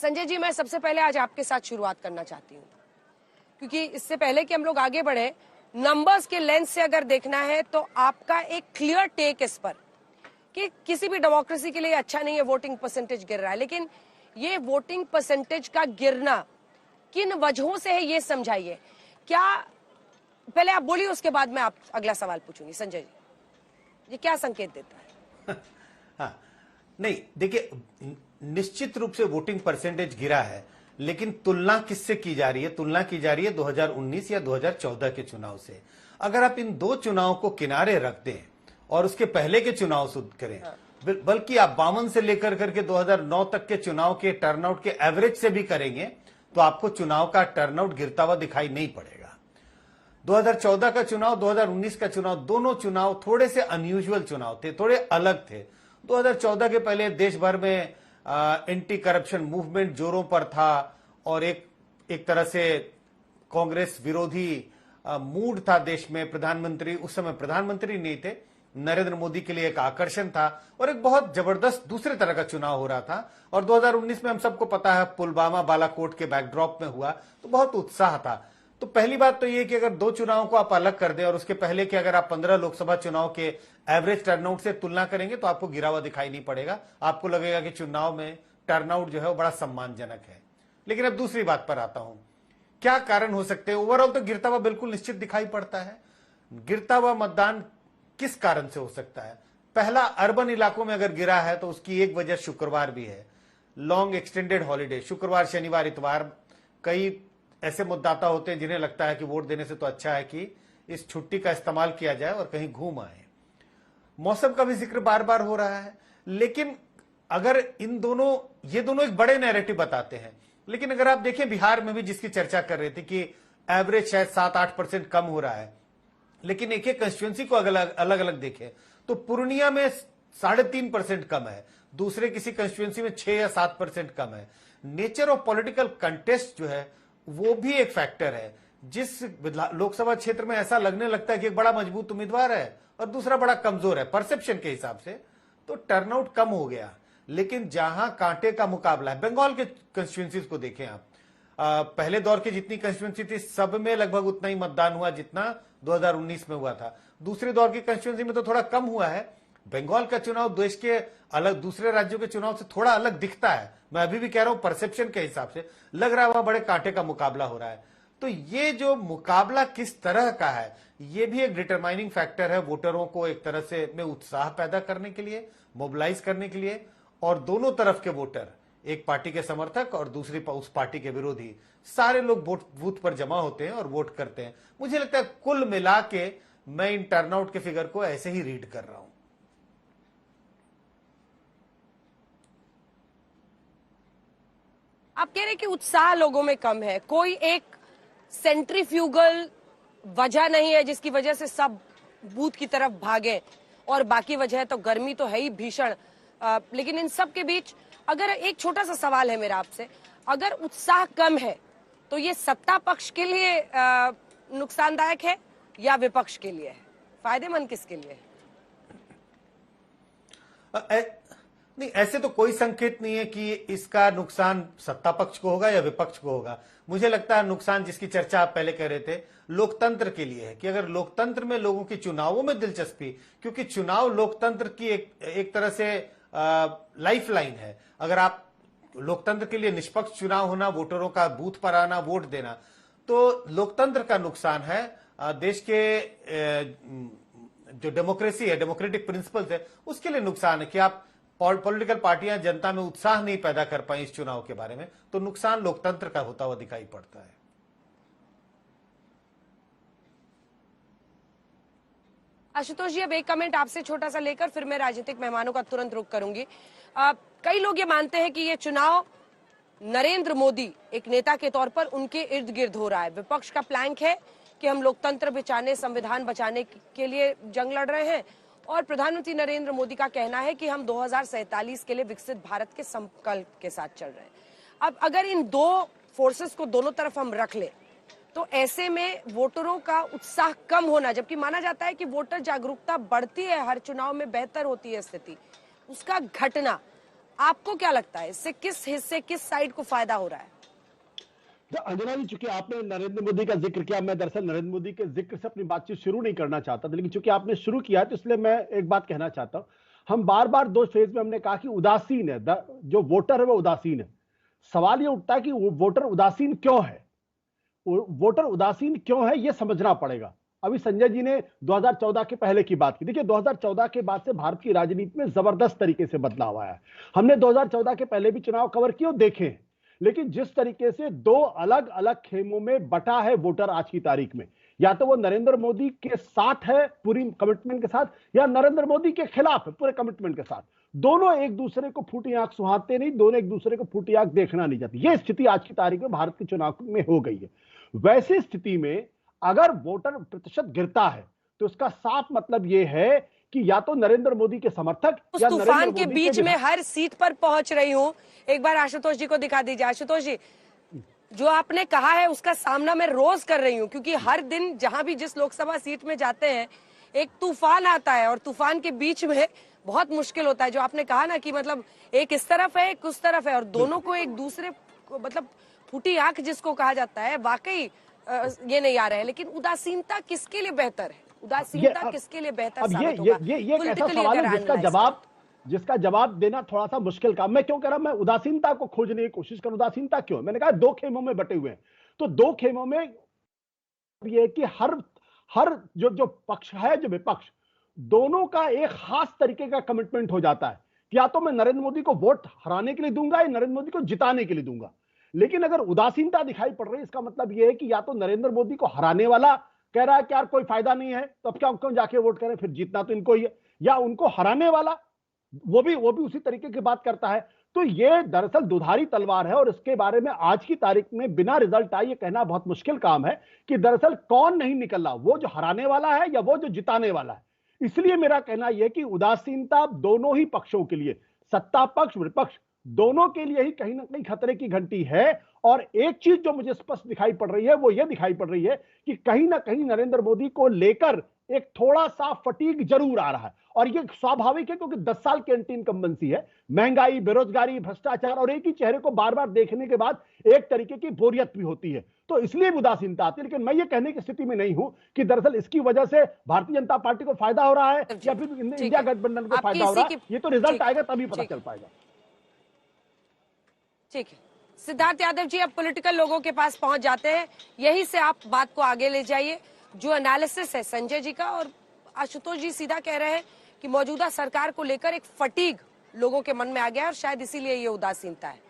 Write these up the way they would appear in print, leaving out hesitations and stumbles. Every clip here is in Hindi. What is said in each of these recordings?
संजय जी, मैं सबसे पहले आज आपके साथ शुरुआत करना चाहती हूँ, क्योंकि इससे पहले कि हम लोग आगे बढ़े, नंबर्स के लेंस से अगर देखना है तो आपका एक क्लियर टेक इस पर कि किसी भी डेमोक्रेसी के लिए अच्छा नहीं है वोटिंग परसेंटेज गिर रहा है, लेकिन ये वोटिंग परसेंटेज का गिरना किन वजहों से है ये समझाइए। क्या, पहले आप बोलिए, उसके बाद मैं आप अगला सवाल पूछूंगी। संजय जी, ये क्या संकेत देता है? हाँ, नहीं देखिए, निश्चित रूप से वोटिंग परसेंटेज गिरा है, लेकिन तुलना किससे की जा रही है? तुलना की जा रही है 2019 या 2014 के चुनाव से। अगर आप इन दो चुनाव को किनारे रख दें और उसके पहले के चुनाव शुद्ध करें, बल्कि आप 52 से लेकर करके 2009 तक के चुनाव के टर्नआउट के एवरेज से भी करेंगे तो आपको चुनाव का टर्नआउट गिरता हुआ दिखाई नहीं पड़ेगा। 2014 का चुनाव, 2019 का चुनाव, दोनों चुनाव थोड़े से अनयूजुअल चुनाव थे, थोड़े अलग थे। 2014 के पहले देश भर में एंटी करप्शन मूवमेंट जोरों पर था और एक तरह से कांग्रेस विरोधी मूड था देश में। प्रधानमंत्री उस समय प्रधानमंत्री नहीं थे, नरेंद्र मोदी के लिए एक आकर्षण था और एक बहुत जबरदस्त दूसरे तरह का चुनाव हो रहा था। और 2019 में हम सबको पता है पुलवामा बालाकोट के बैकड्रॉप में हुआ, तो बहुत उत्साह था। तो पहली बात तो ये कि अगर दो चुनावों को आप अलग कर दें और उसके पहले के अगर आप 15 लोकसभा चुनाव के एवरेज टर्नआउट से तुलना करेंगे तो आपको गिरा हुआ दिखाई नहीं पड़ेगा। आपको लगेगा कि चुनाव में टर्नआउट जो है वो बड़ा सम्मानजनक है। लेकिन अब दूसरी बात पर आता हूं, क्या कारण हो सकते हैं? ओवरऑल तो गिरता हुआ बिल्कुल निश्चित दिखाई पड़ता है। गिरता हुआ मतदान किस कारण से हो सकता है? पहला, अर्बन इलाकों में अगर गिरा है तो उसकी एक वजह शुक्रवार भी है, लॉन्ग एक्सटेंडेड हॉलीडे। शुक्रवार, शनिवार, इतवार कई ऐसे मतदाता होते हैं जिन्हें लगता है कि वोट देने से तो अच्छा है कि इस छुट्टी का इस्तेमाल किया जाए और कहीं घूम आए। मौसम का भी जिक्र बार बार हो रहा है, लेकिन अगर ये दोनों एक बड़े नैरेटिव बताते हैं। लेकिन अगर आप देखें बिहार में भी जिसकी चर्चा कर रहे थे कि एवरेज शायद 7-8% कम हो रहा है, लेकिन एक एक कंस्टिट्यूंसी को अलग अलग देखें तो पूर्णिया में 3.5% कम है, दूसरे किसी कंस्टिट्यूंसी में 6 या 7% कम है। नेचर ऑफ पॉलिटिकल कंटेस्ट जो है वो भी एक फैक्टर है। जिस लोकसभा क्षेत्र में ऐसा लगने लगता है कि एक बड़ा मजबूत उम्मीदवार है और दूसरा बड़ा कमजोर है परसेप्शन के हिसाब से, तो टर्नआउट कम हो गया। लेकिन जहां कांटे का मुकाबला है, बंगाल के कंस्टिट्यूंसीज को देखें आप, पहले दौर की जितनी कंस्टिट्यूंसी थी सब में लगभग उतना ही मतदान हुआ जितना 2019 में हुआ था। दूसरी दौर की कंस्टिट्यूंसी में तो थोड़ा कम हुआ है। बंगाल का चुनाव देश के अलग दूसरे राज्यों के चुनाव से थोड़ा अलग दिखता है। मैं अभी भी कह रहा हूं परसेप्शन के हिसाब से लग रहा है वहां बड़े कांटे का मुकाबला हो रहा है। तो ये जो मुकाबला किस तरह का है, ये भी एक डिटरमाइनिंग फैक्टर है वोटरों को एक तरह से में उत्साह पैदा करने के लिए, मोबिलाइज करने के लिए। और दोनों तरफ के वोटर, एक पार्टी के समर्थक और दूसरी उस पार्टी के विरोधी, सारे लोग बूथ पर जमा होते हैं और वोट करते हैं। मुझे लगता है कुल मिला के मैं इन टर्नआउट के फिगर को ऐसे ही रीड कर रहा हूं। आप कह रहे हैं कि उत्साह लोगों में कम है, कोई एक सेंट्रीफ्यूगल वजह नहीं है जिसकी वजह से सब बूथ की तरफ भागे, और बाकी वजह तो गर्मी तो है ही भीषण। लेकिन इन सब के बीच अगर एक छोटा सा सवाल है मेरा आपसे, अगर उत्साह कम है तो ये सत्ता पक्ष के लिए नुकसानदायक है या विपक्ष के लिए है? फायदेमंद किसके लिए है? नहीं, ऐसे तो कोई संकेत नहीं है कि इसका नुकसान सत्ता पक्ष को होगा या विपक्ष को होगा। मुझे लगता है नुकसान जिसकी चर्चा आप पहले कह रहे थे लोकतंत्र के लिए है, कि अगर लोकतंत्र में लोगों की चुनावों में दिलचस्पी, क्योंकि चुनाव लोकतंत्र की एक तरह से लाइफ लाइन है। अगर आप लोकतंत्र के लिए निष्पक्ष चुनाव होना, वोटरों का बूथ पर आना, वोट देना, तो लोकतंत्र का नुकसान है। देश के जो डेमोक्रेसी है, डेमोक्रेटिक प्रिंसिपल्स है, उसके लिए नुकसान है कि आप पॉलिटिकल पार्टियां जनता में उत्साह नहीं पैदा कर पाई इस चुनाव के बारे में, तो नुकसान लोकतंत्र का होता हुआ दिखाई पड़ता है। आशुतोष जी, अब एक कमेंट आपसे छोटा सा लेकर फिर मैं राजनीतिक मेहमानों का तुरंत रुख करूंगी। कई लोग ये मानते हैं कि ये चुनाव नरेंद्र मोदी एक नेता के तौर पर उनके इर्द गिर्द हो रहा है। विपक्ष का प्लैंक है कि हम लोकतंत्र बचाने, संविधान बचाने के लिए जंग लड़ रहे हैं, और प्रधानमंत्री नरेंद्र मोदी का कहना है कि हम 2047 के लिए विकसित भारत के संकल्प के साथ चल रहे हैं। अब अगर इन दो फोर्सेस को दोनों तरफ हम रख ले तो ऐसे में वोटरों का उत्साह कम होना, जबकि माना जाता है कि वोटर जागरूकता बढ़ती है, हर चुनाव में बेहतर होती है स्थिति, उसका घटना आपको क्या लगता है इससे किस हिस्से, किस साइड को फायदा हो रहा है? तो अंजना जी, चूंकि आपने नरेंद्र मोदी का जिक्र किया, मैं दरअसल नरेंद्र मोदी के जिक्र से अपनी बातचीत शुरू नहीं करना चाहता था, लेकिन चूंकि आपने शुरू किया तो इसलिए मैं एक बात कहना चाहता हूं। हम बार बार दो फेज में हमने कहा कि उदासीन है, जो वोटर है वो उदासीन है। सवाल ये उठता है कि वो वोटर उदासीन क्यों है, वोटर उदासीन क्यों है ये समझना पड़ेगा। अभी संजय जी ने 2014 के पहले की बात की। देखिए 2014 के बाद से भारत की राजनीति में जबरदस्त तरीके से बदलाव आया है। हमने 2014 के पहले भी चुनाव कवर किए और देखे, लेकिन जिस तरीके से दो अलग अलग खेमों में बटा है वोटर आज की तारीख में, या तो वो नरेंद्र मोदी के साथ है पूरी कमिटमेंट के साथ, या नरेंद्र मोदी के खिलाफ है पूरे कमिटमेंट के साथ। दोनों एक दूसरे को फूटी आंख सुहाते नहीं, दोनों एक दूसरे को फूटी आंख देखना नहीं चाहते। यह स्थिति आज की तारीख में भारत के चुनाव में हो गई है। वैसी स्थिति में अगर वोटर प्रतिशत गिरता है तो इसका साफ मतलब यह है कि या तो नरेंद्र मोदी के समर्थक उस या तूफान के बीच में हर सीट पर पहुंच रही हूं। एक बार आशुतोष जी को दिखा दीजिए। आशुतोष जी, जो आपने कहा है उसका सामना मैं रोज कर रही हूं, क्योंकि हर दिन जहां भी जिस लोकसभा सीट में जाते हैं एक तूफान आता है और तूफान के बीच में बहुत मुश्किल होता है। जो आपने कहा ना कि मतलब एक इस तरफ है एक उस तरफ है और दोनों को एक दूसरे को मतलब फूटी आंख जिसको कहा जाता है, वाकई ये नहीं आ रहा है। लेकिन उदासीनता किसके लिए बेहतर है? उदासीनता किसके लिए बेहतर साबित होगा? ये एक ऐसा सवाल है जिसका जवाब देना थोड़ा सा मुश्किल काम। मैं क्यों कह रहा हूं, मैं उदासीनता को खोजने की कोशिश करूं। उदासीनता क्यों? मैंने कहा दो खेमों में बटे हुए हैं, तो दो खेमों में ये कि हर जो पक्ष है, जो विपक्ष, दोनों का एक खास तरीके का कमिटमेंट हो जाता है कि या तो मैं नरेंद्र मोदी को वोट हराने के लिए दूंगा या नरेंद्र मोदी को जिताने के लिए दूंगा। लेकिन अगर उदासीनता दिखाई पड़ रही है, इसका मतलब यह है कि या तो नरेंद्र मोदी को हराने वाला कह रहा है कि यार कोई फायदा नहीं है तो अब क्यों जाके वोट करें, फिर जीतना तो इनको ही है, या उनको हराने वाला वो भी उसी तरीके की बात करता है। तो ये दरअसल दुधारी तलवार है और इसके बारे में आज की तारीख में बिना रिजल्ट आए ये कहना बहुत मुश्किल काम है कि दरअसल कौन नहीं निकल रहा, वो जो हराने वाला है या वो जो जिताने वाला है। इसलिए मेरा कहना यह कि उदासीनता दोनों ही पक्षों के लिए, सत्ता पक्ष विपक्ष दोनों के लिए ही कहीं ना कहीं खतरे की घंटी है। और एक चीज जो मुझे स्पष्ट दिखाई पड़ रही है वो ये दिखाई पड़ रही है कि कहीं ना कहीं नरेंद्र मोदी को लेकर एक थोड़ा सा फटीग जरूर आ रहा है। और ये स्वाभाविक है क्योंकि 10 साल की एंटी इनकम्बेंसी है, महंगाई, बेरोजगारी, भ्रष्टाचार और एक ही चेहरे को बार बार देखने के बाद एक तरीके की बोरियत भी होती है, तो इसलिए उदासीनता आती है। लेकिन मैं ये कहने की स्थिति में नहीं हूं कि दरअसल इसकी वजह से भारतीय जनता पार्टी को फायदा हो रहा है या फिर इंडिया गठबंधन को फायदा हो रहा है। ये तो रिजल्ट आएगा तभी पता चल पाएगा। ठीक है सिद्धार्थ यादव जी, अब पॉलिटिकल लोगों के पास पहुंच जाते हैं। यही से आप बात को आगे ले जाइए। जो एनालिसिस है संजय जी का और आशुतोष जी सीधा कह रहे हैं कि मौजूदा सरकार को लेकर एक फटीग लोगों के मन में आ गया है और शायद इसीलिए ये उदासीनता है।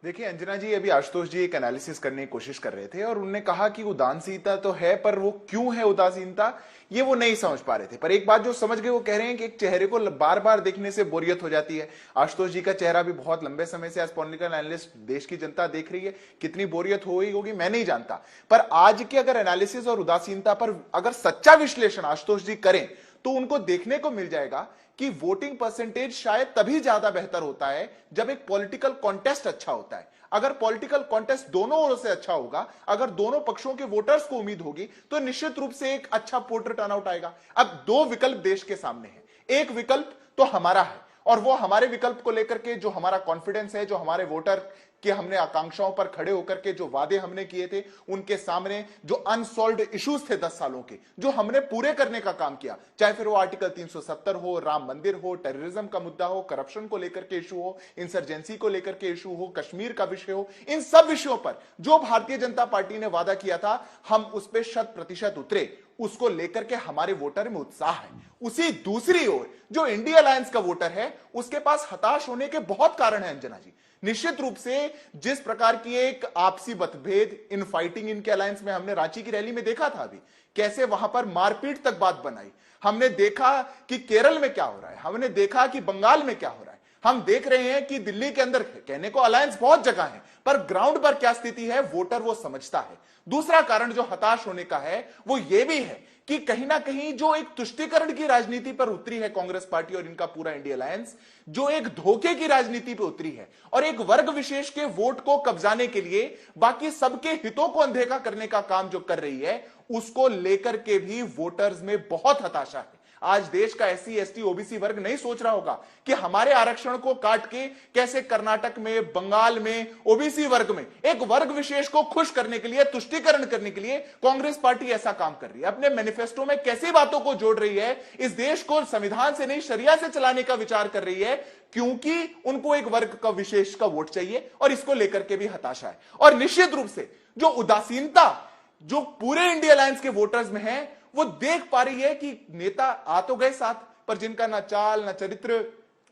देखिए अंजना जी, अभी आशुतोष जी एक एनालिसिस करने की कोशिश कर रहे थे और उन्होंने कहा कि उदासीनता तो है, पर वो क्यों है उदासीनता ये वो नहीं समझ पा रहे थे। पर एक बात जो समझ गए, वो कह रहे हैं कि एक चेहरे को बार बार देखने से बोरियत हो जाती है। आशुतोष जी का चेहरा भी बहुत लंबे समय से एज पॉलिटिकल एनालिस्ट देश की जनता देख रही है, कितनी बोरियत हो गई होगी मैं नहीं जानता। पर आज के अगर एनालिसिस और उदासीनता पर अगर सच्चा विश्लेषण आशुतोष जी करें तो उनको देखने को मिल जाएगा कि वोटिंग परसेंटेज शायद तभी ज्यादा बेहतर होता है जब एक पॉलिटिकल कॉन्टेस्ट अच्छा होता है। अगर पॉलिटिकल कॉन्टेस्ट दोनों ओर से अच्छा होगा, अगर दोनों पक्षों के वोटर्स को उम्मीद होगी, तो निश्चित रूप से एक अच्छा वोटर टर्नआउट आएगा। अब दो विकल्प देश के सामने हैं। एक विकल्प तो हमारा है और वो हमारे विकल्प को लेकर के जो हमारा कॉन्फिडेंस है, जो हमारे वोटर कि हमने आकांक्षाओं पर खड़े होकर के जो वादे हमने किए थे, उनके सामने जो अनसॉल्व्ड इश्यूज थे 10 सालों के, जो हमने पूरे करने का काम किया, चाहे फिर वो आर्टिकल 370 हो, राम मंदिर हो, टेररिज्म का मुद्दा हो, करप्शन को लेकर के इशू हो, इंसर्जेंसी को लेकर के इशू हो, कश्मीर का विषय हो, इन सब विषयों पर जो भारतीय जनता पार्टी ने वादा किया था, हम उस पर 100% उतरे। उसको लेकर के हमारे वोटर में उत्साह है। उसी दूसरी ओर जो इंडिया अलायंस का वोटर है, उसके पास हताश होने के बहुत कारण है अंजना जी। निश्चित रूप से जिस प्रकार की एक आपसी मतभेद, इन फाइटिंग इनके अलायंस में हमने रांची की रैली में देखा था, अभी कैसे वहां पर मारपीट तक बात बनाई। हमने देखा कि केरल में क्या हो रहा है, हमने देखा कि बंगाल में क्या हो रहा है, हम देख रहे हैं कि दिल्ली के अंदर कहने को अलायंस बहुत जगह है, पर ग्राउंड पर क्या स्थिति है वोटर वो समझता है। दूसरा कारण जो हताश होने का है वो ये भी है कि कहीं ना कहीं जो एक तुष्टीकरण की राजनीति पर उतरी है कांग्रेस पार्टी और इनका पूरा इंडिया अलायंस, जो एक धोखे की राजनीति पर उतरी है और एक वर्ग विशेष के वोट को कब्जाने के लिए बाकी सबके हितों को अनदेखा करने का काम जो कर रही है, उसको लेकर के भी वोटर्स में बहुत हताशा है। आज देश का एससी एसटी ओबीसी वर्ग नहीं सोच रहा होगा कि हमारे आरक्षण को काट के कैसे कर्नाटक में, बंगाल में, ओबीसी वर्ग में एक वर्ग विशेष को खुश करने के लिए, तुष्टीकरण करने के लिए कांग्रेस पार्टी ऐसा काम कर रही है। अपने मैनिफेस्टो में कैसी बातों को जोड़ रही है, इस देश को संविधान से नहीं शरिया से चलाने का विचार कर रही है, क्योंकि उनको एक वर्ग का विशेष का वोट चाहिए और इसको लेकर के भी हताशा है। और निश्चित रूप से जो उदासीनता जो पूरे इंडिया अलायंस के वोटर्स में है, वो देख पा रही है कि नेता आ तो गए साथ, पर जिनका ना चाल, ना चरित्र,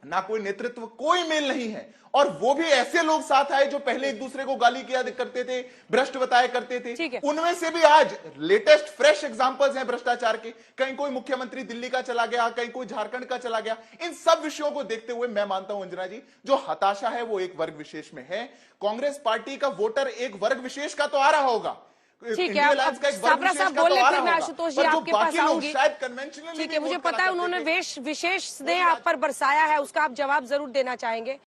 ना कोई नेतृत्व, कोई मेल नहीं है। और वो भी ऐसे लोग साथ आए जो पहले एक दूसरे को गाली किया करते थे, भ्रष्ट बताया करते थे। उनमें से भी आज लेटेस्ट फ्रेश एग्जांपल्स हैं भ्रष्टाचार के। कहीं कोई मुख्यमंत्री दिल्ली का चला गया, कहीं कोई झारखंड का चला गया। इन सब विषयों को देखते हुए मैं मानता हूं अंजना जी, जो हताशा है वो एक वर्ग विशेष में है। कांग्रेस पार्टी का वोटर एक वर्ग विशेष का तो आ रहा होगा, ठीक है। अब साबरा साहब बोले, फिर मैं आशुतोष जी आपके पास आऊंगी। ठीक है, मुझे पता है उन्होंने विशेष स्नेह आप पर बरसाया है, उसका आप जवाब जरूर देना चाहेंगे।